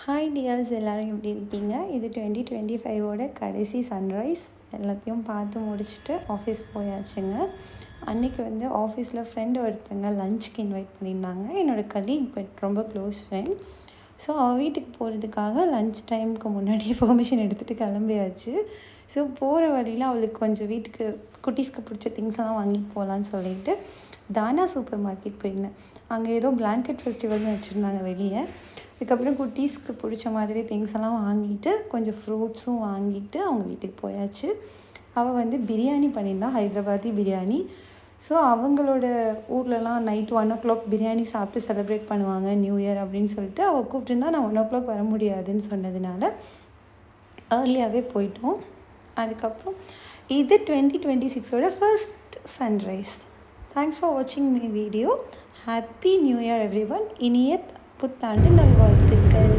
Hi tears, எல்லோரும் எப்படி இருக்கீங்க? இது 2025ஓட கடைசி சன்ரைஸ். எல்லாத்தையும் பார்த்து முடிச்சுட்டு ஆஃபீஸ் போயாச்சுங்க. அன்றைக்கி வந்து ஆஃபீஸில் ஃப்ரெண்டு ஒருத்தங்க லஞ்சுக்கு இன்வைட் பண்ணியிருந்தாங்க. என்னோடய கலீக் பட் ரொம்ப க்ளோஸ் ஃப்ரெண்ட். ஸோ அவள் வீட்டுக்கு போகிறதுக்காக லஞ்ச் டைமுக்கு முன்னாடியே பெர்மிஷன் எடுத்துகிட்டு கிளம்பியாச்சு. ஸோ போகிற வழியில் அவளுக்கு கொஞ்சம் வீட்டுக்கு குட்டீஸ்க்கு பிடிச்ச திங்ஸ் எல்லாம் வாங்கிட்டு போகலான்னு சொல்லிட்டு தானா சூப்பர் மார்க்கெட் போயிருந்தேன். அங்கே ஏதோ பிளாங்கெட் ஃபெஸ்டிவல்னு வச்சுருந்தாங்க வெளியே. அதுக்கப்புறம் குட்டீஸ்க்கு பிடிச்ச மாதிரி திங்ஸ் எல்லாம் வாங்கிட்டு கொஞ்சம் ஃப்ரூட்ஸும் வாங்கிட்டு அவங்க வீட்டுக்கு போயாச்சு. அவள் வந்து பிரியாணி பண்ணியிருந்தான், ஹைதராபாதி பிரியாணி. ஸோ அவங்களோட ஊர்லலாம் நைட் 1 பிரியாணி சாப்பிட்டு செலிப்ரேட் பண்ணுவாங்க நியூ இயர் அப்படின்னு சொல்லிட்டு அவள் கூப்பிட்டுருந்தா. நான் 1 வர முடியாதுன்னு சொன்னதுனால ஏர்லியாகவே போயிட்டோம். அதுக்கப்புறம் இது 2026ஓட ஃபர்ஸ்ட் சன்ரைஸ். தேங்க்ஸ் ஃபார் வாட்சிங் my video. Happy new year every one. இனிய புத்தாண்டு நல்வாழ்த்துக்கள்.